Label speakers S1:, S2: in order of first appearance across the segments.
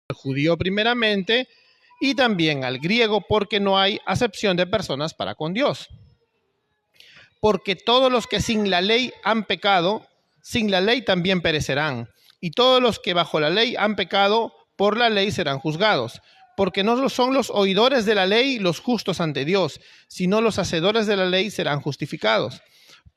S1: al judío primeramente y también al griego, porque no hay acepción de personas para con Dios. Porque todos los que sin la ley han pecado, sin la ley también perecerán. Y todos los que bajo la ley han pecado, por la ley serán juzgados. Porque no son los oidores de la ley los justos ante Dios, sino los hacedores de la ley serán justificados.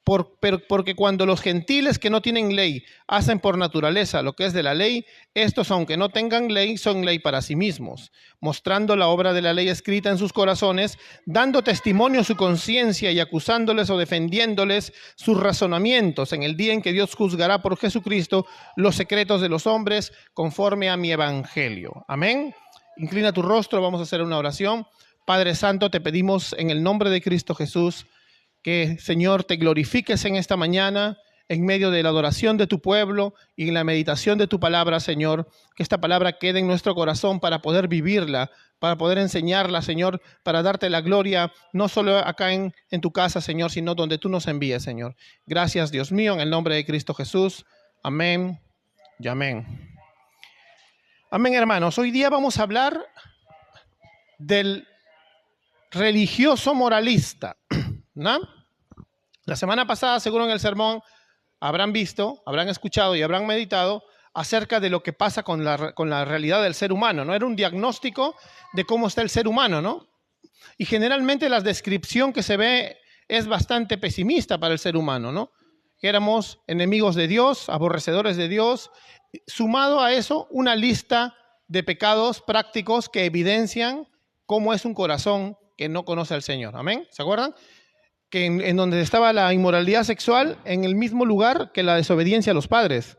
S1: Porque cuando los gentiles que no tienen ley hacen por naturaleza lo que es de la ley, estos, aunque no tengan ley, son ley para sí mismos, mostrando la obra de la ley escrita en sus corazones, dando testimonio a su conciencia y acusándoles o defendiéndoles sus razonamientos en el día en que Dios juzgará por Jesucristo los secretos de los hombres conforme a mi evangelio. Amén. Inclina tu rostro, vamos a hacer una oración. Padre Santo, te pedimos en el nombre de Cristo Jesús que, Señor, te glorifiques en esta mañana en medio de la adoración de tu pueblo y en la meditación de tu palabra, Señor. Que esta palabra quede en nuestro corazón para poder vivirla, para poder enseñarla, Señor, para darte la gloria, no solo acá en tu casa, Señor, sino donde tú nos envíes, Señor. Gracias, Dios mío, en el nombre de Cristo Jesús. Amén y amén. Amén, hermanos. Hoy día vamos a hablar del religioso moralista, ¿no? La semana pasada, seguro en el sermón, habrán visto, habrán escuchado y habrán meditado acerca de lo que pasa con la realidad del ser humano, ¿no? Era un diagnóstico de cómo está el ser humano, ¿no? Y generalmente la descripción que se ve es bastante pesimista para el ser humano, ¿no? Que éramos enemigos de Dios, aborrecedores de Dios, sumado a eso una lista de pecados prácticos que evidencian cómo es un corazón que no conoce al Señor. ¿Amén? ¿Se acuerdan? Que en donde estaba la inmoralidad sexual, en el mismo lugar que la desobediencia a los padres.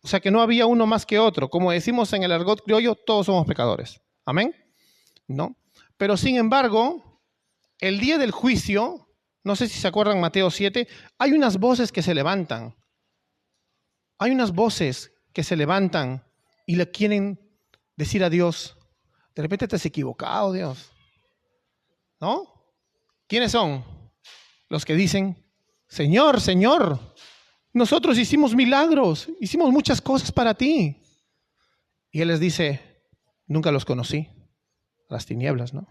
S1: O sea que no había uno más que otro. Como decimos en el argot criollo, todos somos pecadores. ¿Amén? ¿No? Pero sin embargo, el día del juicio, no sé si se acuerdan Mateo 7, hay unas voces que se levantan. Hay unas voces que se levantan y le quieren decir a Dios, de repente te has equivocado, Dios. ¿No? ¿Quiénes son? Los que dicen, Señor, Señor, nosotros hicimos milagros, hicimos muchas cosas para ti. Y Él les dice, nunca los conocí, las tinieblas, ¿no?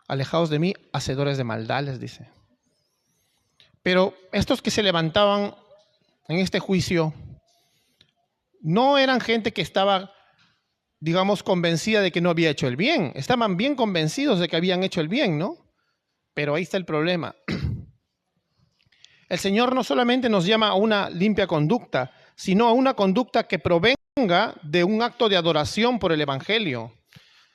S1: Alejaos de mí, hacedores de maldad, les dice. Pero estos que se levantaban en este juicio, no eran gente que estaba, digamos, convencida de que no había hecho el bien. Estaban bien convencidos de que habían hecho el bien, ¿no? Pero ahí está el problema. El Señor no solamente nos llama a una limpia conducta, sino a una conducta que provenga de un acto de adoración por el Evangelio.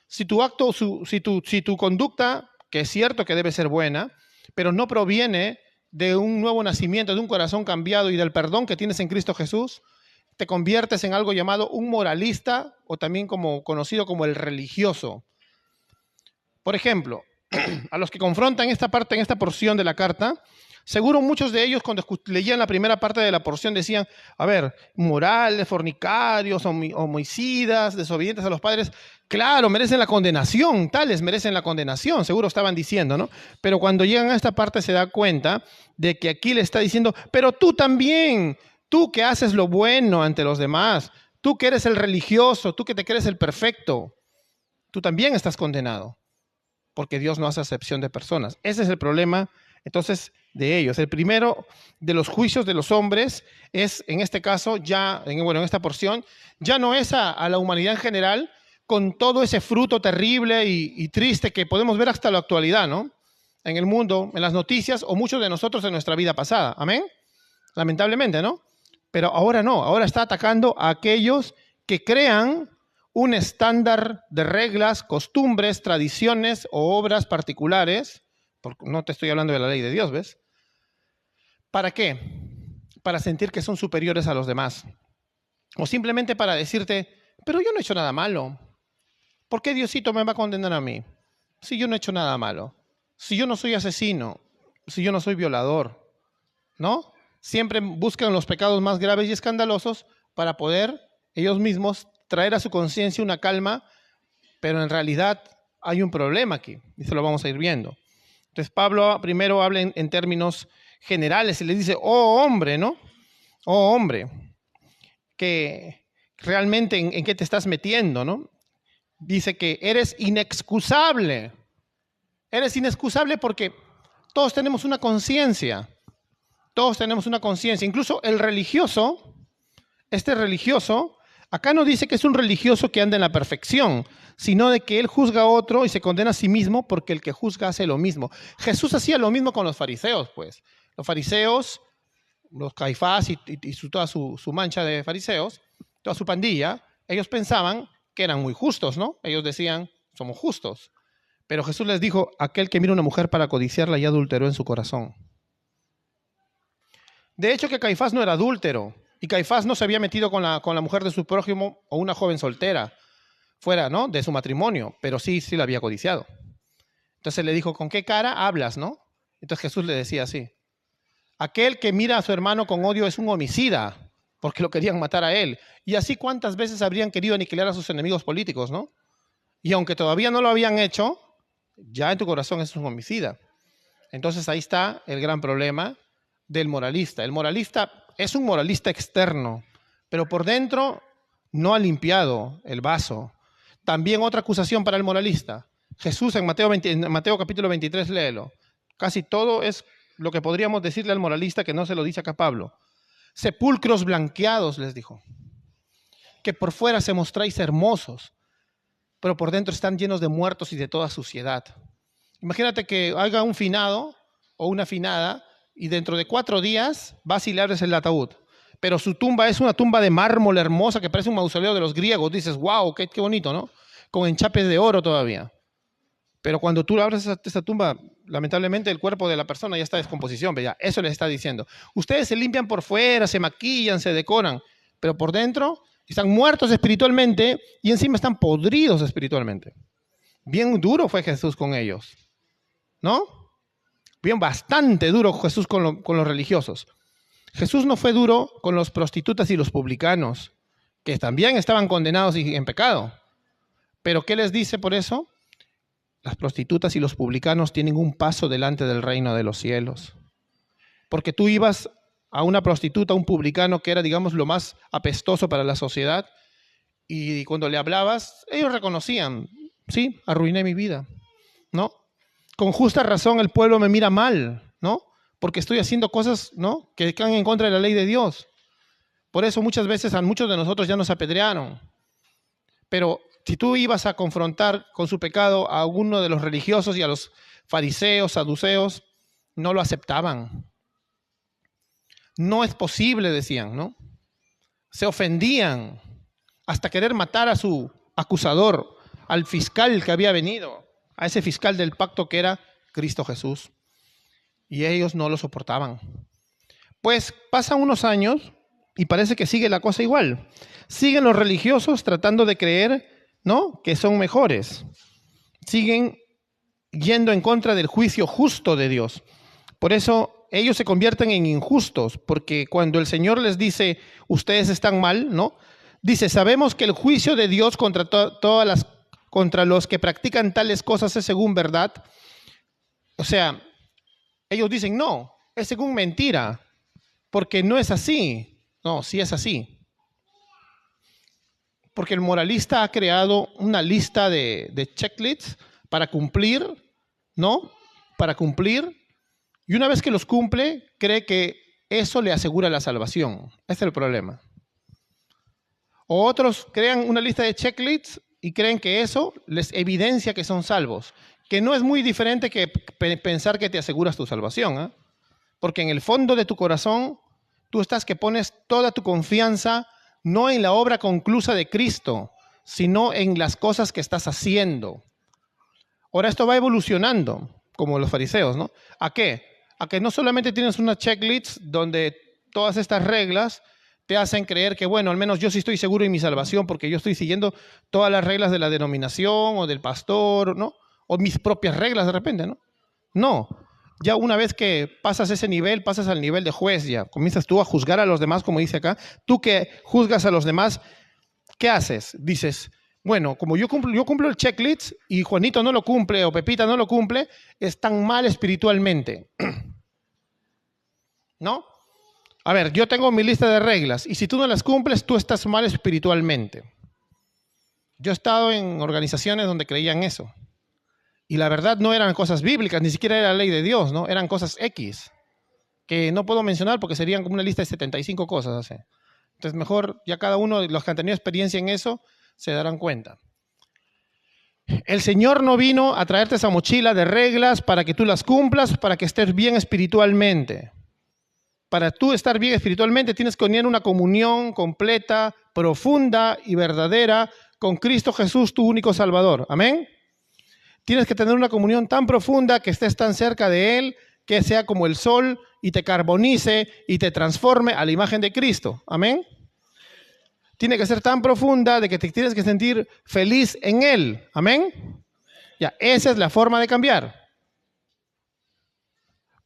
S1: Si tu conducta, que es cierto que debe ser buena, pero no proviene de un nuevo nacimiento, de un corazón cambiado y del perdón que tienes en Cristo Jesús, te conviertes en algo llamado un moralista o también conocido como el religioso. Por ejemplo, a los que confrontan esta parte, en esta porción de la carta, seguro muchos de ellos cuando leían la primera parte de la porción decían, a ver, morales, fornicarios, homicidas, desobedientes a los padres, claro, merecen la condenación, tales merecen la condenación, seguro estaban diciendo, ¿no? Pero cuando llegan a esta parte se da cuenta de que aquí le está diciendo, pero tú también, tú que haces lo bueno ante los demás, tú que eres el religioso, tú que te crees el perfecto, tú también estás condenado, porque Dios no hace acepción de personas. Ese es el problema, entonces, de ellos. El primero de los juicios de los hombres es, en este caso, en esta porción, ya no es a la humanidad en general, con todo ese fruto terrible y triste que podemos ver hasta la actualidad, ¿no? En el mundo, en las noticias, o muchos de nosotros en nuestra vida pasada. ¿Amén? Lamentablemente, ¿no? Pero ahora no, ahora está atacando a aquellos que crean un estándar de reglas, costumbres, tradiciones o obras particulares, porque no te estoy hablando de la ley de Dios, ¿ves? ¿Para qué? Para sentir que son superiores a los demás. O simplemente para decirte, pero yo no he hecho nada malo. ¿Por qué Diosito me va a condenar a mí? Si yo no he hecho nada malo. Si yo no soy asesino. Si yo no soy violador. ¿No? Siempre buscan los pecados más graves y escandalosos para poder ellos mismos traer a su conciencia una calma, pero en realidad hay un problema aquí. Y se lo vamos a ir viendo. Entonces Pablo primero habla en términos generales y le dice, oh hombre, ¿no? Oh hombre, que realmente en qué te estás metiendo, ¿no? dice que eres inexcusable. Eres inexcusable porque todos tenemos una conciencia. Todos tenemos una conciencia. Incluso el religioso, este religioso, acá no dice que es un religioso que anda en la perfección, sino de que él juzga a otro y se condena a sí mismo porque el que juzga hace lo mismo. Jesús hacía lo mismo con los fariseos, pues. Los fariseos, los Caifás y toda su mancha de fariseos, toda su pandilla, ellos pensaban que eran muy justos, ¿no? Ellos decían, somos justos. Pero Jesús les dijo, aquel que mira a una mujer para codiciarla ya adulteró en su corazón. De hecho que Caifás no era adúltero, y Caifás no se había metido con la mujer de su prójimo o una joven soltera, fuera, ¿no?, de su matrimonio, pero sí la había codiciado. Entonces le dijo, ¿con qué cara hablas, no? Entonces Jesús le decía así, aquel que mira a su hermano con odio es un homicida, porque lo querían matar a él. Y así cuántas veces habrían querido aniquilar a sus enemigos políticos, ¿no? Y aunque todavía no lo habían hecho, ya en tu corazón es un homicida. Entonces ahí está el gran problema del moralista. El moralista es un moralista externo, pero por dentro no ha limpiado el vaso. También otra acusación para el moralista. Jesús en Mateo capítulo 23, léelo. Casi todo es lo que podríamos decirle al moralista que no se lo dice acá Pablo. Sepulcros blanqueados, les dijo, que por fuera se mostráis hermosos, pero por dentro están llenos de muertos y de toda suciedad. Imagínate que haga un finado o una finada y dentro de 4 días vas y le abres el ataúd. Pero su tumba es una tumba de mármol hermosa que parece un mausoleo de los griegos. Dices, wow, qué bonito, ¿no? Con enchapes de oro todavía. Pero cuando tú abres esa tumba, lamentablemente el cuerpo de la persona ya está en descomposición. Ya, eso les está diciendo. Ustedes se limpian por fuera, se maquillan, se decoran, pero por dentro están muertos espiritualmente y encima están podridos espiritualmente. Bien duro fue Jesús con ellos, ¿no? Bien bastante duro Jesús con los religiosos. Jesús no fue duro con los prostitutas y los publicanos, que también estaban condenados y en pecado. Pero ¿qué les dice por eso? Las prostitutas y los publicanos tienen un paso delante del reino de los cielos. Porque tú ibas a una prostituta, a un publicano que era, digamos, lo más apestoso para la sociedad, y cuando le hablabas, ellos reconocían, sí, arruiné mi vida, ¿no? Con justa razón el pueblo me mira mal, ¿no? Porque estoy haciendo cosas, ¿no?, que van en contra de la ley de Dios. Por eso muchas veces a muchos de nosotros ya nos apedrearon. Pero si tú ibas a confrontar con su pecado a alguno de los religiosos y a los fariseos, saduceos, no lo aceptaban. No es posible, decían, ¿no? Se ofendían hasta querer matar a su acusador, al fiscal que había venido, a ese fiscal del pacto que era Cristo Jesús. Y ellos no lo soportaban. Pues pasan unos años y parece que sigue la cosa igual. Siguen los religiosos tratando de creer, ¿no?, que son mejores. Siguen yendo en contra del juicio justo de Dios. Por eso ellos se convierten en injustos, porque cuando el Señor les dice, ustedes están mal, ¿no?, dice, sabemos que el juicio de Dios contra los que practican tales cosas es según verdad. O sea, ellos dicen, no, es según mentira, porque no es así. No, sí es así. Porque el moralista ha creado una lista de checklists para cumplir, ¿no? Para cumplir. Y una vez que los cumple, cree que eso le asegura la salvación. Ese es el problema. O otros crean una lista de checklists y creen que eso les evidencia que son salvos. Que no es muy diferente que pensar que te aseguras tu salvación, ¿eh? Porque en el fondo de tu corazón, tú estás que pones toda tu confianza no en la obra conclusa de Cristo, sino en las cosas que estás haciendo. Ahora esto va evolucionando, como los fariseos, ¿no? ¿A qué? A que no solamente tienes una checklist donde todas estas reglas te hacen creer que, bueno, al menos yo sí estoy seguro en mi salvación porque yo estoy siguiendo todas las reglas de la denominación o del pastor, ¿no? O mis propias reglas de repente, ¿no? No. Ya una vez que pasas ese nivel, pasas al nivel de juez, ya comienzas tú a juzgar a los demás, como dice acá. Tú que juzgas a los demás, ¿qué haces? Dices, bueno, como yo cumplo el checklist y Juanito no lo cumple o Pepita no lo cumple, están mal espiritualmente. ¿No? A ver, yo tengo mi lista de reglas y si tú no las cumples, tú estás mal espiritualmente. Yo he estado en organizaciones donde creían eso. Y la verdad no eran cosas bíblicas, ni siquiera era la ley de Dios, ¿no? Eran cosas X, que no puedo mencionar porque serían como una lista de 75 cosas. Así. Entonces mejor ya cada uno de los que han tenido experiencia en eso se darán cuenta. El Señor no vino a traerte esa mochila de reglas para que tú las cumplas, para que estés bien espiritualmente. Para tú estar bien espiritualmente tienes que tener una comunión completa, profunda y verdadera con Cristo Jesús, tu único Salvador. Amén. Tienes que tener una comunión tan profunda que estés tan cerca de Él, que sea como el sol y te carbonice y te transforme a la imagen de Cristo. Amén. Tiene que ser tan profunda de que te tienes que sentir feliz en Él. Amén. Ya, esa es la forma de cambiar.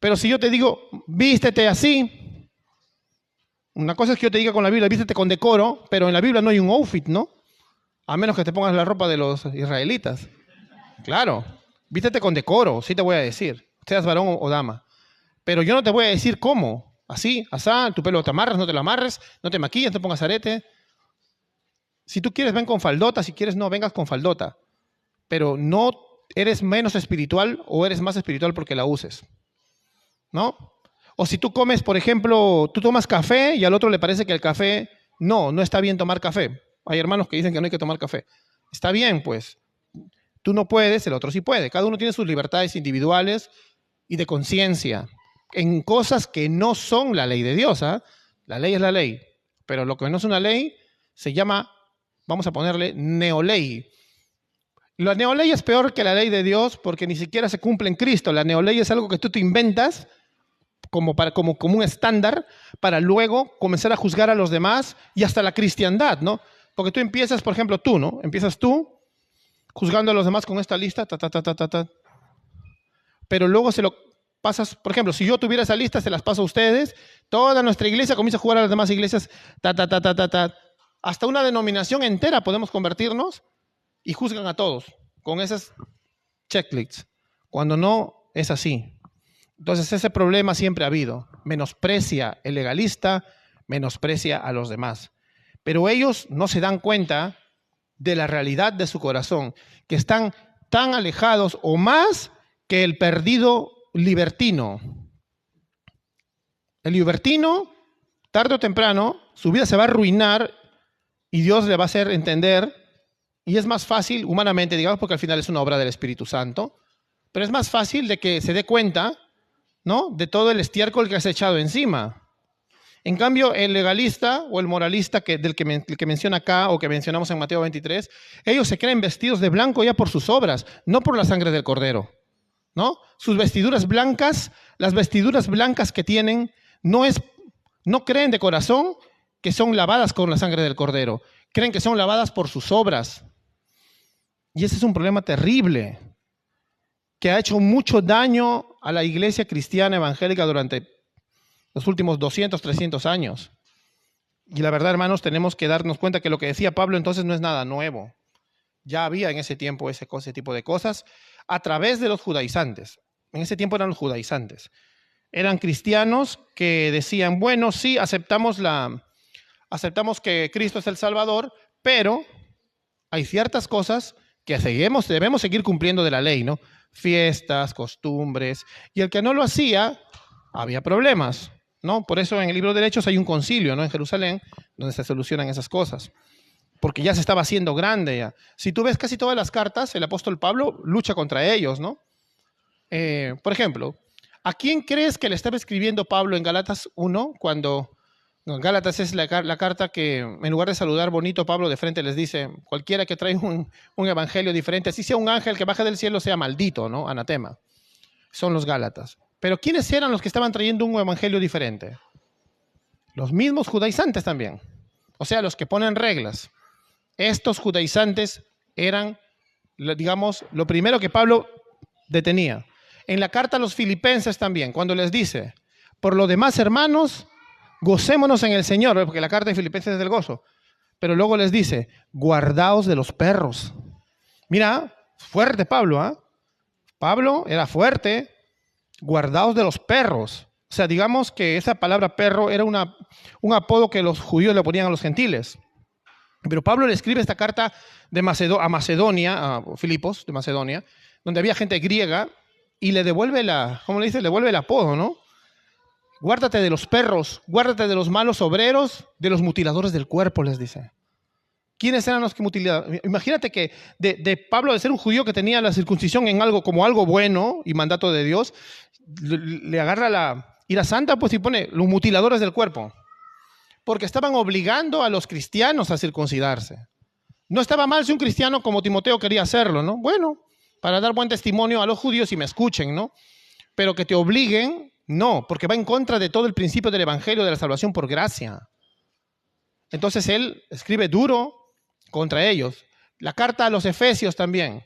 S1: Pero si yo te digo, vístete así, una cosa es que yo te diga con la Biblia, vístete con decoro, pero en la Biblia no hay un outfit, ¿no? A menos que te pongas la ropa de los israelitas. Claro, vístete con decoro, sí te voy a decir, seas varón o dama. Pero yo no te voy a decir cómo, así, asá, tu pelo te amarras, no te lo amarres, no te maquillas, no te pongas arete. Si tú quieres, ven con faldota, si quieres, no vengas con faldota. Pero no eres menos espiritual o eres más espiritual porque la uses, ¿no? O si tú comes, por ejemplo, tú tomas café y al otro le parece que el café, no está bien tomar café. Hay hermanos que dicen que no hay que tomar café. Está bien, pues. Tú no puedes, el otro sí puede. Cada uno tiene sus libertades individuales y de conciencia en cosas que no son la ley de Dios. ¿Eh? La ley es la ley. Pero lo que no es una ley se llama, vamos a ponerle, neoley. La neoley es peor que la ley de Dios porque ni siquiera se cumple en Cristo. La neoley es algo que tú te inventas como un estándar para luego comenzar a juzgar a los demás y hasta la cristiandad, ¿no? Porque tú empiezas, por ejemplo, tú, ¿no? Empiezas tú juzgando a los demás con esta lista, pero luego se lo pasas, por ejemplo, si yo tuviera esa lista, se las paso a ustedes, toda nuestra iglesia comienza a jugar a las demás iglesias, hasta una denominación entera podemos convertirnos y juzgan a todos con esas checklists, cuando no es así. Entonces ese problema siempre ha habido, menosprecia el legalista, menosprecia a los demás, pero ellos no se dan cuenta de la realidad de su corazón, que están tan alejados o más que el perdido libertino. El libertino, tarde o temprano, su vida se va a arruinar y Dios le va a hacer entender, y es más fácil, humanamente, digamos, porque al final es una obra del Espíritu Santo, pero es más fácil de que se dé cuenta, ¿no?, de todo el estiércol que has echado encima. En cambio, el legalista o el moralista del que menciona acá o que mencionamos en Mateo 23, ellos se creen vestidos de blanco ya por sus obras, no por la sangre del Cordero, ¿no? Sus vestiduras blancas, las vestiduras blancas que tienen, no creen de corazón que son lavadas con la sangre del Cordero, creen que son lavadas por sus obras. Y ese es un problema terrible que ha hecho mucho daño a la iglesia cristiana evangélica durante los últimos 200, 300 años. Y la verdad, hermanos, tenemos que darnos cuenta que lo que decía Pablo entonces no es nada nuevo. Ya había en ese tiempo ese tipo de cosas a través de los judaizantes. En ese tiempo eran los judaizantes. Eran cristianos que decían, bueno, sí, aceptamos que Cristo es el Salvador, pero hay ciertas cosas que debemos seguir cumpliendo de la ley, ¿no? Fiestas, costumbres. Y el que no lo hacía, había problemas, ¿no? Por eso en el libro de Hechos hay un concilio, ¿no?, en Jerusalén, donde se solucionan esas cosas. Porque ya se estaba haciendo grande ya. Si tú ves casi todas las cartas, el apóstol Pablo lucha contra ellos, ¿no? Por ejemplo, ¿a quién crees que le estaba escribiendo Pablo en Gálatas 1? Cuando Gálatas es la carta que, en lugar de saludar bonito, Pablo de frente les dice, cualquiera que traiga un evangelio diferente, así sea un ángel que baje del cielo, sea maldito, ¿no? Anatema. Son los Gálatas. Pero ¿quiénes eran los que estaban trayendo un evangelio diferente? Los mismos judaizantes también. O sea, los que ponen reglas. Estos judaizantes eran, digamos, lo primero que Pablo detenía. En la carta a los filipenses también, cuando les dice, por lo demás, hermanos, gocémonos en el Señor, porque la carta de Filipenses es del gozo. Pero luego les dice, guardaos de los perros. Mira, fuerte Pablo, ¿ah? Pablo era fuerte. Guardaos de los perros. O sea, digamos que esa palabra perro era un apodo que los judíos le ponían a los gentiles. Pero Pablo le escribe esta carta a Macedonia, a Filipos de Macedonia, donde había gente griega, y le devuelve ¿cómo le dice? Le devuelve el apodo, ¿no? Guárdate de los perros, guárdate de los malos obreros, de los mutiladores del cuerpo, les dice. ¿Quiénes eran los que mutilaban? Imagínate que de Pablo, de ser un judío que tenía la circuncisión en algo como algo bueno y mandato de Dios, le agarra la ira santa, pues, y pone los mutiladores del cuerpo. Porque estaban obligando a los cristianos a circuncidarse. No estaba mal si un cristiano como Timoteo quería hacerlo, ¿no? Bueno, para dar buen testimonio a los judíos y me escuchen, ¿no? Pero que te obliguen, no, porque va en contra de todo el principio del evangelio de la salvación por gracia. Entonces él escribe duro contra ellos. La carta a los Efesios también.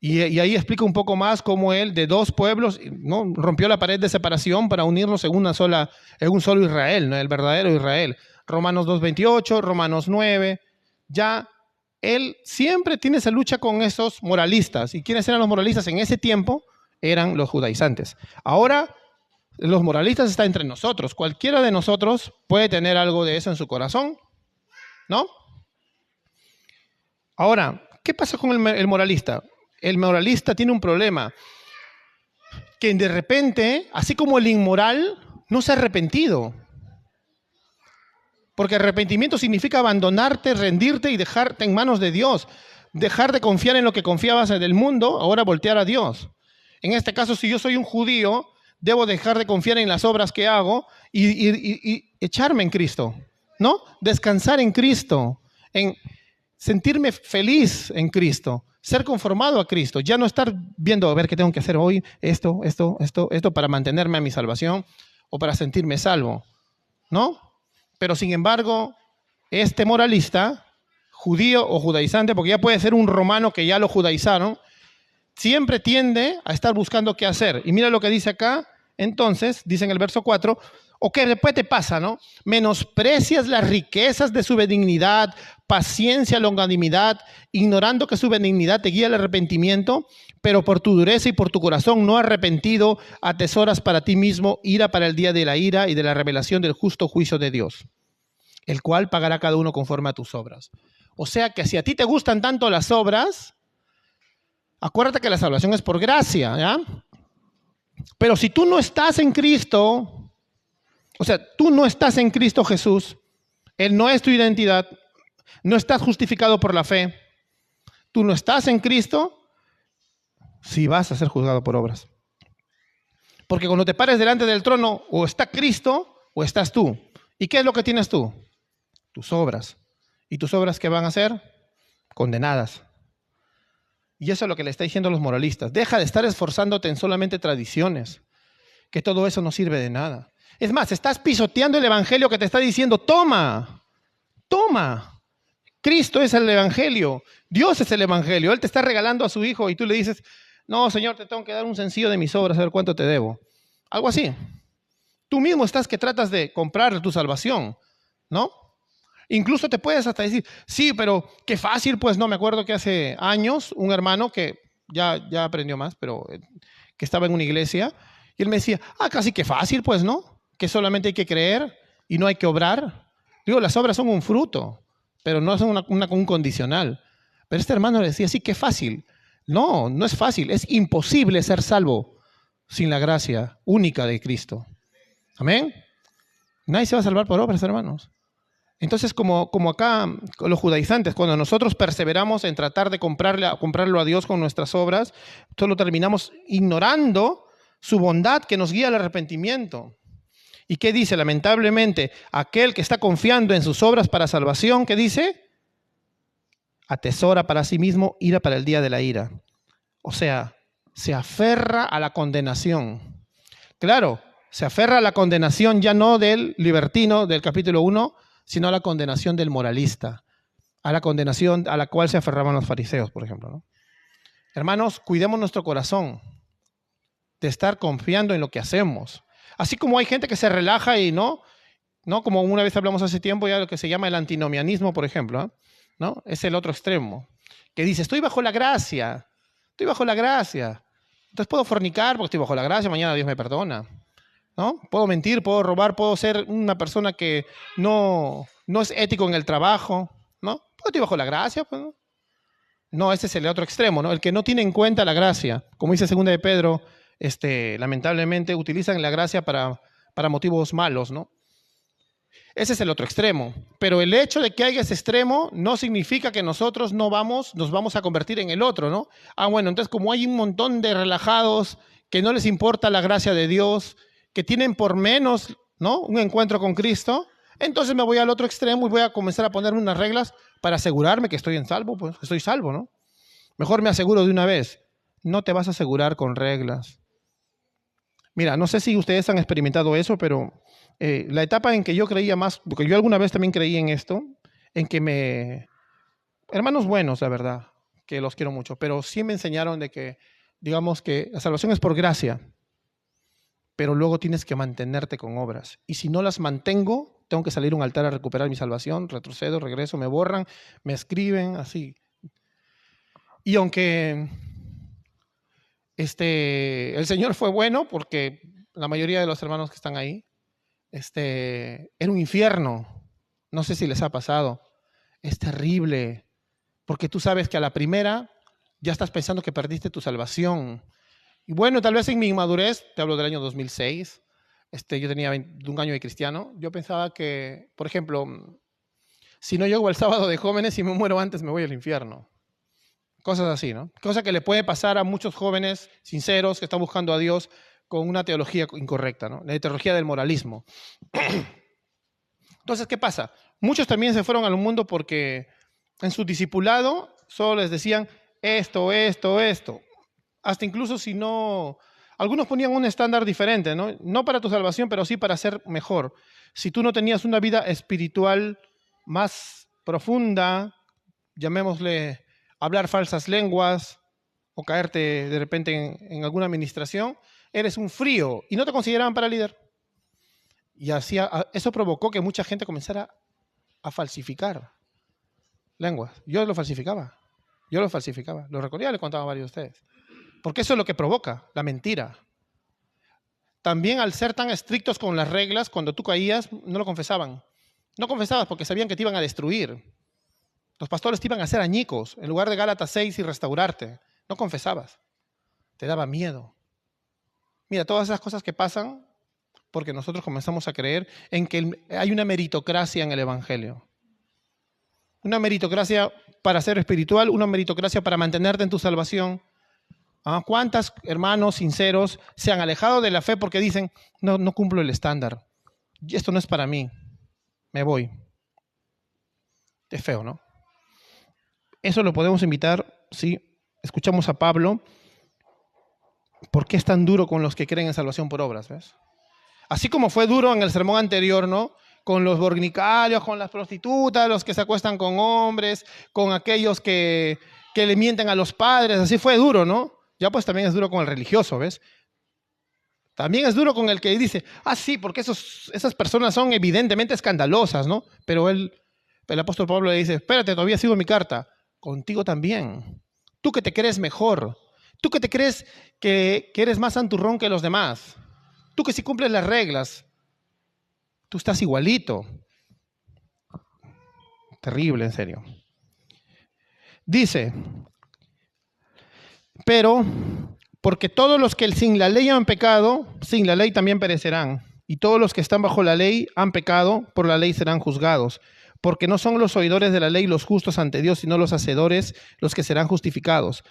S1: Y ahí explica un poco más cómo él, de dos pueblos, ¿no?, rompió la pared de separación para unirnos en un solo Israel, ¿no?, el verdadero Israel. Romanos 2:28, Romanos 9. Ya él siempre tiene esa lucha con esos moralistas. ¿Y quiénes eran los moralistas en ese tiempo? Eran los judaizantes. Ahora, los moralistas están entre nosotros. Cualquiera de nosotros puede tener algo de eso en su corazón, ¿no? Ahora, ¿qué pasa con el moralista? El moralista tiene un problema, que de repente, así como el inmoral, no se ha arrepentido. Porque arrepentimiento significa abandonarte, rendirte y dejarte en manos de Dios. Dejar de confiar en lo que confiabas en el mundo, ahora voltear a Dios. En este caso, si yo soy un judío, debo dejar de confiar en las obras que hago y echarme en Cristo, ¿no? Descansar en Cristo, en sentirme feliz en Cristo, ser conformado a Cristo, ya no estar viendo a ver qué tengo que hacer hoy, esto, para mantenerme a mi salvación o para sentirme salvo, ¿no? Pero sin embargo, este moralista, judío o judaizante, porque ya puede ser un romano que ya lo judaizaron, siempre tiende a estar buscando qué hacer. Y mira lo que dice acá, entonces, dice en el verso 4, o que después te pasa, ¿no? Menosprecias las riquezas de su benignidad, paciencia, longanimidad, ignorando que su benignidad te guía al arrepentimiento, pero por tu dureza y por tu corazón no arrepentido, atesoras para ti mismo ira para el día de la ira y de la revelación del justo juicio de Dios, el cual pagará cada uno conforme a tus obras. O sea que si a ti te gustan tanto las obras, acuérdate que la salvación es por gracia, ¿ya? Pero si tú no estás en Cristo, o sea, tú no estás en Cristo Jesús, Él no es tu identidad, no estás justificado por la fe, tú no estás en Cristo, sí vas a ser juzgado por obras. Porque cuando te pares delante del trono, o está Cristo o estás tú. ¿Y qué es lo que tienes tú? Tus obras. ¿Y tus obras qué van a ser? Condenadas. Y eso es lo que le está diciendo a los moralistas. Deja de estar esforzándote en solamente tradiciones, que todo eso no sirve de nada. Es más, estás pisoteando el evangelio que te está diciendo, toma. Cristo es el evangelio, Dios es el evangelio. Él te está regalando a su hijo y tú le dices, no, Señor, te tengo que dar un sencillo de mis obras, a ver cuánto te debo. Algo así. Tú mismo estás que tratas de comprar tu salvación, ¿no? Incluso te puedes hasta decir, sí, pero qué fácil, pues no. Me acuerdo que hace años un hermano que ya aprendió más, pero que estaba en una iglesia, y él me decía, casi que fácil, pues no, que solamente hay que creer y no hay que obrar. Digo, las obras son un fruto, pero no son un condicional. Pero este hermano le decía, sí, qué fácil. No, no es fácil, es imposible ser salvo sin la gracia única de Cristo. Amén. Nadie se va a salvar por obras, hermanos. Entonces, como acá los judaizantes, cuando nosotros perseveramos en tratar de comprarlo a Dios con nuestras obras, solo terminamos ignorando su bondad que nos guía al arrepentimiento. ¿Y qué dice? Lamentablemente, aquel que está confiando en sus obras para salvación, ¿qué dice? Atesora para sí mismo ira para el día de la ira. O sea, se aferra a la condenación. Claro, se aferra a la condenación ya no del libertino del capítulo 1, sino a la condenación del moralista, a la condenación a la cual se aferraban los fariseos, por ejemplo, ¿no? Hermanos, cuidemos nuestro corazón de estar confiando en lo que hacemos. Así como hay gente que se relaja y no, como una vez hablamos hace tiempo, ya lo que se llama el antinomianismo, por ejemplo, ¿no? Es el otro extremo, que dice, estoy bajo la gracia, entonces puedo fornicar porque estoy bajo la gracia, mañana Dios me perdona, ¿no? Puedo mentir, puedo robar, puedo ser una persona que no es ético en el trabajo, ¿no? Pues estoy bajo la gracia, pues, ¿no? No, ese es el otro extremo, ¿no? El que no tiene en cuenta la gracia. Como dice 2 de Pedro, lamentablemente utilizan la gracia para motivos malos, ¿no? Ese es el otro extremo. Pero el hecho de que haya ese extremo no significa que nosotros nos vamos a convertir en el otro, ¿no? Bueno, entonces como hay un montón de relajados que no les importa la gracia de Dios, que tienen por menos, ¿no?, un encuentro con Cristo, entonces me voy al otro extremo y voy a comenzar a ponerme unas reglas para asegurarme que estoy en salvo, pues estoy salvo, ¿no? Mejor me aseguro de una vez. No te vas a asegurar con reglas. Mira, no sé si ustedes han experimentado eso, pero la etapa en que yo creía más, porque yo alguna vez también creí en esto, en que hermanos buenos, la verdad, que los quiero mucho, pero sí me enseñaron de que, digamos que la salvación es por gracia, pero luego tienes que mantenerte con obras. Y si no las mantengo, tengo que salir a un altar a recuperar mi salvación, retrocedo, regreso, me borran, me escriben, así. Y aunque el Señor fue bueno, porque la mayoría de los hermanos que están ahí, era un infierno. No sé si les ha pasado. Es terrible, porque tú sabes que a la primera ya estás pensando que perdiste tu salvación. Y bueno, tal vez en mi inmadurez, te hablo del año 2006, yo tenía 21 años de cristiano, yo pensaba que, por ejemplo, si no llego al sábado de jóvenes y me muero antes, me voy al infierno. Cosas así, ¿no? Cosa que le puede pasar a muchos jóvenes sinceros que están buscando a Dios con una teología incorrecta, ¿no? La teología del moralismo. Entonces, ¿qué pasa? Muchos también se fueron al mundo porque en su discipulado solo les decían esto. Hasta incluso si no, algunos ponían un estándar diferente, ¿no? No para tu salvación, pero sí para ser mejor. Si tú no tenías una vida espiritual más profunda, llamémosle hablar falsas lenguas o caerte de repente en alguna administración, eres un frío y no te consideraban para líder. Y eso provocó que mucha gente comenzara a falsificar lenguas. Yo lo falsificaba. Lo recordaba, le contaba a varios de ustedes. Porque eso es lo que provoca, la mentira. También al ser tan estrictos con las reglas, cuando tú caías, no lo confesaban. No confesabas porque sabían que te iban a destruir. Los pastores te iban a hacer añicos, en lugar de Gálatas 6 y restaurarte. No confesabas. Te daba miedo. Mira, todas esas cosas que pasan porque nosotros comenzamos a creer en que hay una meritocracia en el Evangelio. Una meritocracia para ser espiritual, una meritocracia para mantenerte en tu salvación. ¿Cuántos hermanos sinceros se han alejado de la fe porque dicen, no cumplo el estándar? Y esto no es para mí. Me voy. Es feo, ¿no? Eso lo podemos invitar, sí. Escuchamos a Pablo. ¿Por qué es tan duro con los que creen en salvación por obras? ¿Ves? Así como fue duro en el sermón anterior, ¿no? Con los bornicarios, con las prostitutas, los que se acuestan con hombres, con aquellos que le mienten a los padres. Así fue duro, ¿no? Ya pues también es duro con el religioso, ¿ves? También es duro con el que dice, sí, porque esas personas son evidentemente escandalosas, ¿no? Pero el apóstol Pablo le dice, espérate, todavía sigo mi carta. Contigo también. Tú que te crees mejor. Tú que te crees que eres más santurrón que los demás. Tú que sí cumples las reglas. Tú estás igualito. Terrible, en serio. Dice, pero porque todos los que sin la ley han pecado, sin la ley también perecerán. Y todos los que están bajo la ley han pecado, por la ley serán juzgados. Porque no son los oidores de la ley los justos ante Dios, sino los hacedores los que serán justificados.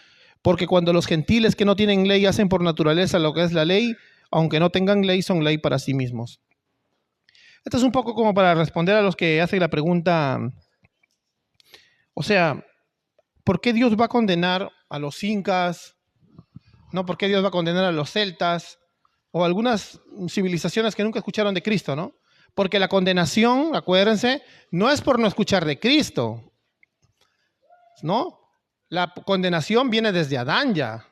S1: Porque cuando los gentiles que no tienen ley hacen por naturaleza lo que es la ley, aunque no tengan ley, son ley para sí mismos. Esto es un poco como para responder a los que hacen la pregunta, o sea, ¿por qué Dios va a condenar a los incas? ¿No? ¿Por qué Dios va a condenar a los celtas? O algunas civilizaciones que nunca escucharon de Cristo, ¿no? Porque la condenación, acuérdense, no es por no escuchar de Cristo, ¿no? La condenación viene desde Adán ya.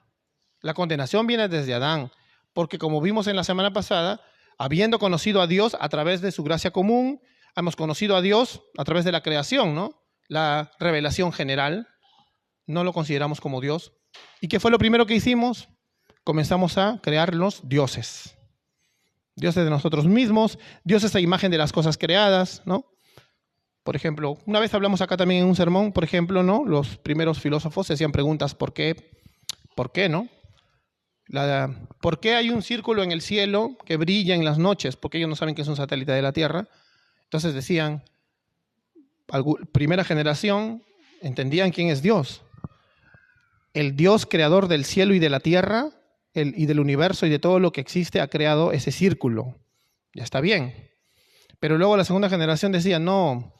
S1: La condenación viene desde Adán. Porque como vimos en la semana pasada, habiendo conocido a Dios a través de su gracia común, hemos conocido a Dios a través de la creación, ¿no? La revelación general. No lo consideramos como Dios. ¿Y qué fue lo primero que hicimos? Comenzamos a crearnos dioses. Dioses de nosotros mismos, dioses a imagen de las cosas creadas, ¿no? Por ejemplo, una vez hablamos acá también en un sermón, por ejemplo, ¿no? Los primeros filósofos se hacían preguntas, ¿por qué? ¿Por qué, no? ¿Por qué hay un círculo en el cielo que brilla en las noches? Porque ellos no saben que es un satélite de la Tierra. Entonces decían, primera generación, entendían quién es Dios. El Dios creador del cielo y de la tierra y del universo y de todo lo que existe ha creado ese círculo. Ya está bien. Pero luego la segunda generación decía, no,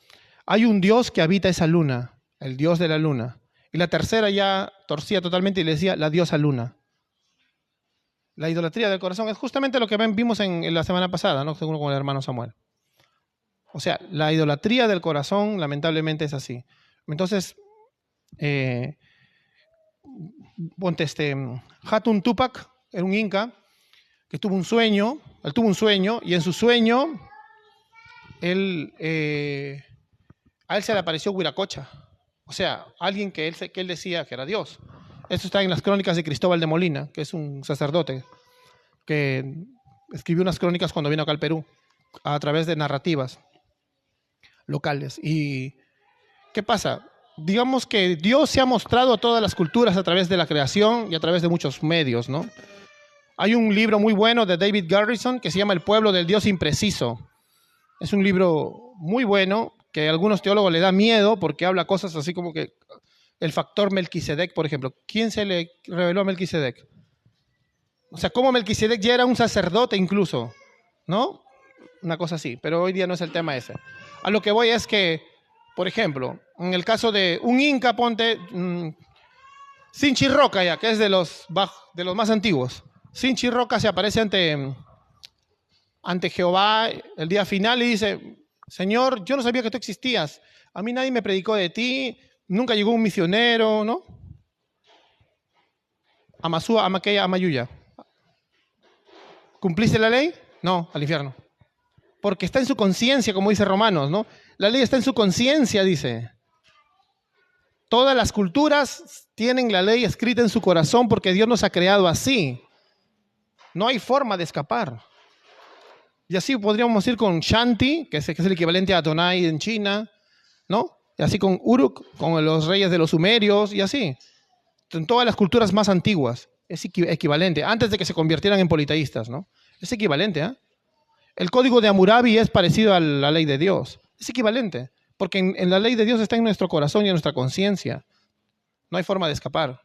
S1: hay un Dios que habita esa luna, el Dios de la luna. Y la tercera ya torcía totalmente y le decía, la diosa luna. La idolatría del corazón es justamente lo que vimos en la semana pasada, ¿no? Según con el hermano Samuel. O sea, la idolatría del corazón lamentablemente es así. Entonces, ponte Hatun Tupac, era un inca que tuvo un sueño, él tuvo un sueño y en su sueño a él se le apareció Huiracocha, o sea, alguien que él decía que era Dios. Eso está en las crónicas de Cristóbal de Molina, que es un sacerdote que escribió unas crónicas cuando vino acá al Perú, a través de narrativas locales. ¿Y qué pasa? Digamos que Dios se ha mostrado a todas las culturas a través de la creación y a través de muchos medios, ¿no? Hay un libro muy bueno de David Garrison que se llama El pueblo del Dios impreciso. Es un libro muy bueno que a algunos teólogos le da miedo porque habla cosas así como que el factor Melquisedec, por ejemplo. ¿Quién se le reveló a Melquisedec? O sea, cómo Melquisedec ya era un sacerdote incluso, ¿no? Una cosa así, pero hoy día no es el tema ese. A lo que voy es que, por ejemplo, en el caso de un inca, ponte Sinchi Roca ya, que es de los más antiguos. Sinchi Roca se aparece ante Jehová el día final y dice, Señor, yo no sabía que tú existías. A mí nadie me predicó de ti, nunca llegó un misionero, ¿no? Amasúa, Amaqueya, Amayuya. ¿Cumpliste la ley? No, al infierno. Porque está en su conciencia, como dice Romanos, ¿no? La ley está en su conciencia, dice. Todas las culturas tienen la ley escrita en su corazón porque Dios nos ha creado así. No hay forma de escapar. Y así podríamos ir con Shanti, que es el equivalente a Adonai en China, ¿no? Y así con Uruk, con los reyes de los sumerios, y así. En todas las culturas más antiguas. Es equivalente, antes de que se convirtieran en politeístas, ¿no? Es equivalente, ¿eh? El código de Hammurabi es parecido a la ley de Dios. Es equivalente, porque en la ley de Dios está en nuestro corazón y en nuestra conciencia. No hay forma de escapar.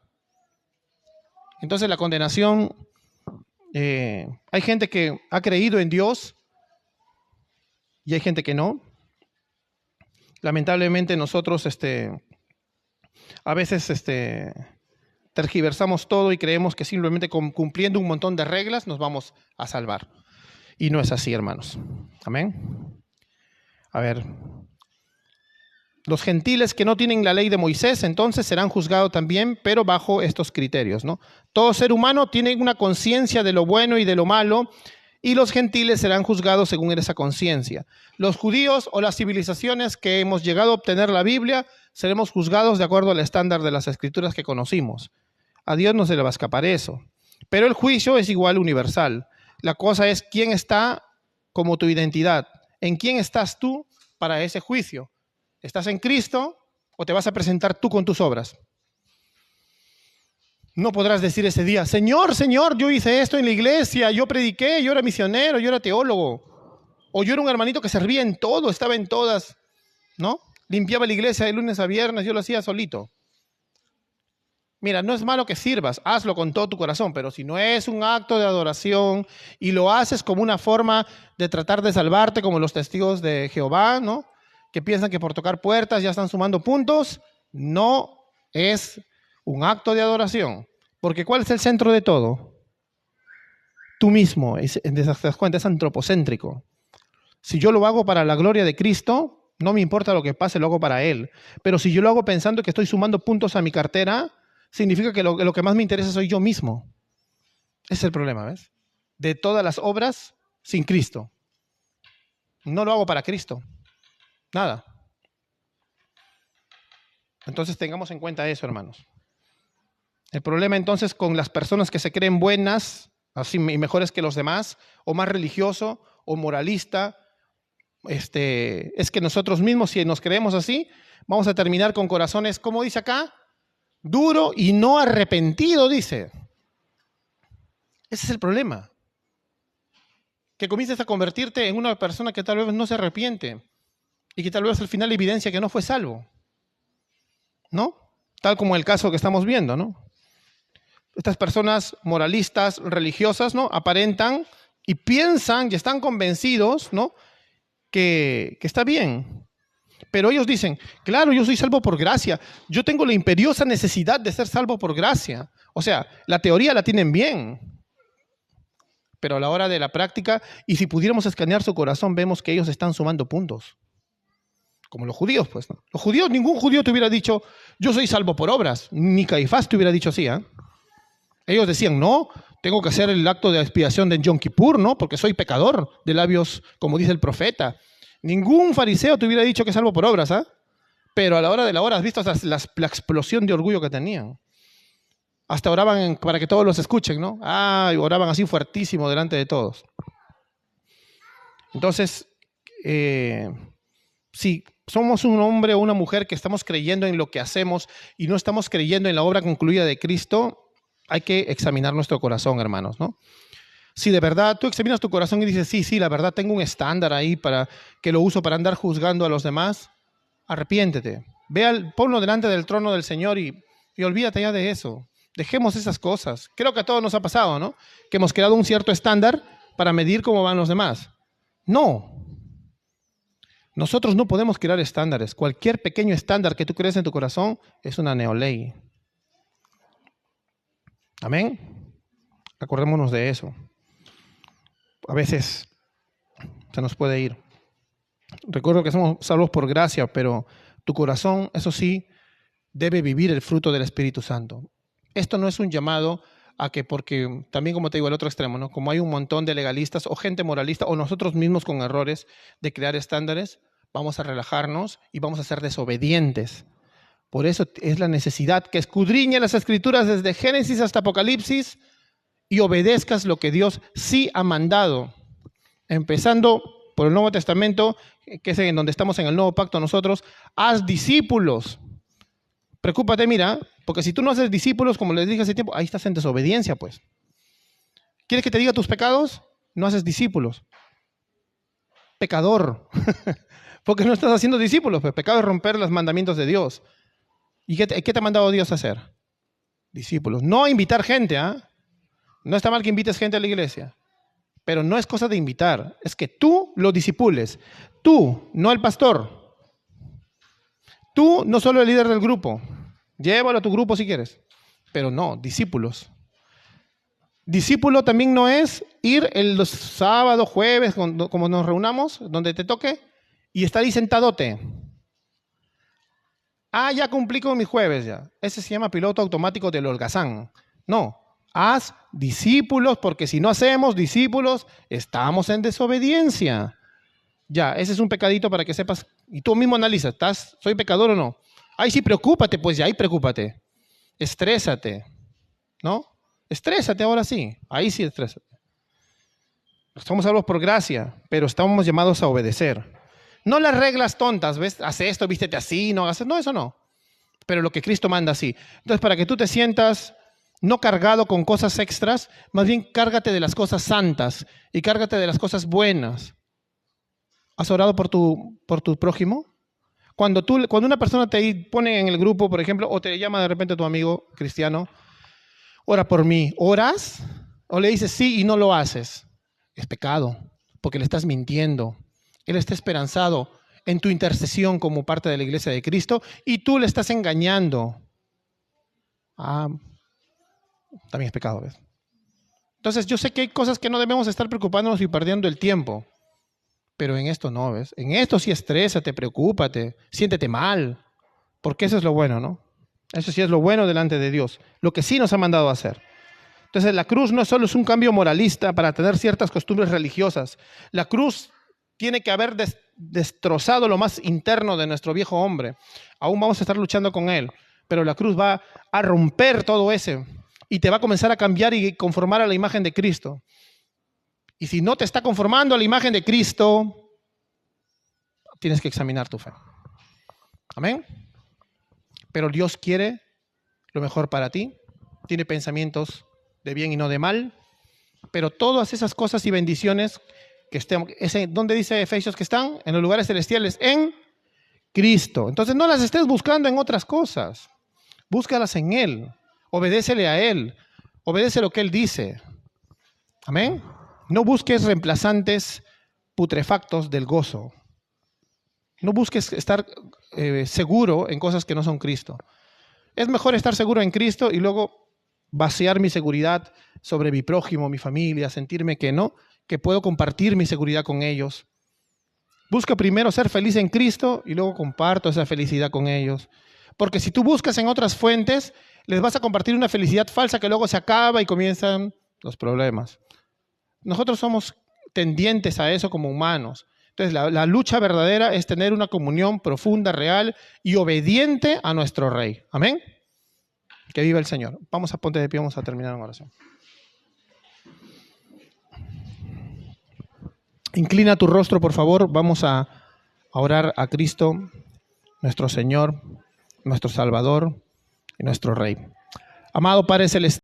S1: Entonces la condenación, hay gente que ha creído en Dios y hay gente que no. Lamentablemente nosotros a veces tergiversamos todo y creemos que simplemente cumpliendo un montón de reglas nos vamos a salvar. Y no es así, hermanos. Amén. A ver. Los gentiles que no tienen la ley de Moisés, entonces serán juzgados también, pero bajo estos criterios, ¿no? Todo ser humano tiene una conciencia de lo bueno y de lo malo, y los gentiles serán juzgados según esa conciencia. Los judíos o las civilizaciones que hemos llegado a obtener la Biblia, seremos juzgados de acuerdo al estándar de las escrituras que conocimos. A Dios no se le va a escapar eso. Pero el juicio es igual universal. La cosa es quién está como tu identidad. ¿En quién estás tú para ese juicio? ¿Estás en Cristo o te vas a presentar tú con tus obras? No podrás decir ese día, Señor, Señor, yo hice esto en la iglesia, yo prediqué, yo era misionero, yo era teólogo. O yo era un hermanito que servía en todo, estaba en todas, ¿no? Limpiaba la iglesia de lunes a viernes, yo lo hacía solito. Mira, no es malo que sirvas, hazlo con todo tu corazón, pero si no es un acto de adoración y lo haces como una forma de tratar de salvarte, como los testigos de Jehová, ¿no? Que piensan que por tocar puertas ya están sumando puntos, no es un acto de adoración. Porque ¿cuál es el centro de todo? Tú mismo, te das cuenta, es antropocéntrico. Si yo lo hago para la gloria de Cristo, no me importa lo que pase, lo hago para Él. Pero si yo lo hago pensando que estoy sumando puntos a mi cartera, significa que lo que más me interesa soy yo mismo. Ese es el problema, ¿ves? De todas las obras sin Cristo. No lo hago para Cristo. Nada. Entonces tengamos en cuenta eso, hermanos. El problema entonces con las personas que se creen buenas, así y mejores que los demás, o más religioso, o moralista, es que nosotros mismos, si nos creemos así, vamos a terminar con corazones, ¿cómo dice acá? Duro y no arrepentido, dice. Ese es el problema. Que comiences a convertirte en una persona que tal vez no se arrepiente y que tal vez al final evidencia que no fue salvo, ¿no? Tal como el caso que estamos viendo, ¿no? Estas personas moralistas, religiosas, ¿no? Aparentan y piensan y están convencidos, ¿no? Que está bien. Pero ellos dicen, claro, yo soy salvo por gracia. Yo tengo la imperiosa necesidad de ser salvo por gracia. O sea, la teoría la tienen bien. Pero a la hora de la práctica, y si pudiéramos escanear su corazón, vemos que ellos están sumando puntos. Como los judíos, pues, ¿no? Los judíos, ningún judío te hubiera dicho, yo soy salvo por obras. Ni Caifás te hubiera dicho así, ¿eh? Ellos decían, no, tengo que hacer el acto de expiación de Yom Kippur, ¿no? Porque soy pecador de labios, como dice el profeta. Ningún fariseo te hubiera dicho que es salvo por obras, ¿ah? Pero a la hora de la hora, has visto la explosión de orgullo que tenían. Hasta oraban para que todos los escuchen, ¿no? Ah, oraban así fuertísimo delante de todos. Entonces, si somos un hombre o una mujer que estamos creyendo en lo que hacemos y no estamos creyendo en la obra concluida de Cristo, hay que examinar nuestro corazón, hermanos, ¿no? Si de verdad tú examinas tu corazón y dices, sí, la verdad tengo un estándar ahí para que lo uso para andar juzgando a los demás, arrepiéntete. Ponlo delante del trono del Señor y olvídate ya de eso. Dejemos esas cosas. Creo que a todos nos ha pasado, ¿no? Que hemos creado un cierto estándar para medir cómo van los demás. No. Nosotros no podemos crear estándares. Cualquier pequeño estándar que tú crees en tu corazón es una neoley. Amén. Acordémonos de eso. A veces se nos puede ir. Recuerdo que somos salvos por gracia, pero tu corazón, eso sí, debe vivir el fruto del Espíritu Santo. Esto no es un llamado a que, porque también como te digo, el otro extremo, ¿no? Como hay un montón de legalistas o gente moralista o nosotros mismos con errores de crear estándares, vamos a relajarnos y vamos a ser desobedientes. Por eso es la necesidad que escudriñe las Escrituras desde Génesis hasta Apocalipsis y obedezcas lo que Dios sí ha mandado. Empezando por el Nuevo Testamento, que es en donde estamos en el Nuevo Pacto nosotros, haz discípulos. Preocúpate, mira, porque si tú no haces discípulos, como les dije hace tiempo, ahí estás en desobediencia, pues. ¿Quieres que te diga tus pecados? No haces discípulos. Pecador. Porque no estás haciendo discípulos, pues. Pecado es romper los mandamientos de Dios. ¿Y qué te ha mandado Dios a hacer? Discípulos. No invitar gente, ¿ah? No está mal que invites gente a la iglesia. Pero no es cosa de invitar. Es que tú lo discipules. Tú, no el pastor. Tú, no solo el líder del grupo. Llévalo a tu grupo si quieres. Pero no, discípulos. Discípulo también no es ir los sábados, jueves, como nos reunamos, donde te toque, y estar ahí sentadote. Ah, ya cumplí con mis jueves ya. Ese se llama piloto automático del holgazán. No, haz discípulos, porque si no hacemos discípulos, estamos en desobediencia. Ya, ese es un pecadito para que sepas, y tú mismo analizas, ¿soy pecador o no? Ay, sí, preocúpate, pues ya ahí preocúpate. Estrésate, ¿no? Estrésate ahora sí, ahí sí estrésate. Estamos salvos por gracia, pero estamos llamados a obedecer. No las reglas tontas, ¿ves? Haz esto, vístete así, no hagas, no, eso no. Pero lo que Cristo manda sí. Entonces, para que tú te sientas no cargado con cosas extras, más bien cárgate de las cosas santas y cárgate de las cosas buenas. ¿Has orado por tu prójimo? Cuando una persona te pone en el grupo, por ejemplo, o te llama de repente tu amigo cristiano, ora por mí, ¿oras? O le dices sí y no lo haces. Es pecado, porque le estás mintiendo. Él está esperanzado en tu intercesión como parte de la iglesia de Cristo y tú le estás engañando. Ah, también es pecado, ¿ves? Entonces yo sé que hay cosas que no debemos estar preocupándonos y perdiendo el tiempo. Pero en esto no, ¿ves? En esto sí estrésate, preocúpate, siéntete mal, porque eso es lo bueno, ¿no? Eso sí es lo bueno delante de Dios, lo que sí nos ha mandado a hacer. Entonces la cruz no solo es un cambio moralista para tener ciertas costumbres religiosas. La cruz tiene que haber destrozado lo más interno de nuestro viejo hombre. Aún vamos a estar luchando con él, pero la cruz va a romper todo ese y te va a comenzar a cambiar y conformar a la imagen de Cristo. Y si no te está conformando a la imagen de Cristo, tienes que examinar tu fe. Amén. Pero Dios quiere lo mejor para ti. Tiene pensamientos de bien y no de mal. Pero todas esas cosas y bendiciones que estén, ¿dónde dice Efesios que están? En los lugares celestiales, en Cristo. Entonces no las estés buscando en otras cosas. Búscalas en Él. Obedécele a Él. Obedece lo que Él dice. Amén. No busques reemplazantes putrefactos del gozo. No busques estar seguro en cosas que no son Cristo. Es mejor estar seguro en Cristo y luego vaciar mi seguridad sobre mi prójimo, mi familia, sentirme que puedo compartir mi seguridad con ellos. Busca primero ser feliz en Cristo y luego comparto esa felicidad con ellos. Porque si tú buscas en otras fuentes, les vas a compartir una felicidad falsa que luego se acaba y comienzan los problemas. Nosotros somos tendientes a eso como humanos. Entonces, la lucha verdadera es tener una comunión profunda, real y obediente a nuestro Rey. Amén. Que viva el Señor. Vamos a ponte de pie, vamos a terminar en oración. Inclina tu rostro, por favor. Vamos a orar a Cristo, nuestro Señor, nuestro Salvador y nuestro Rey. Amado Padre Celestial,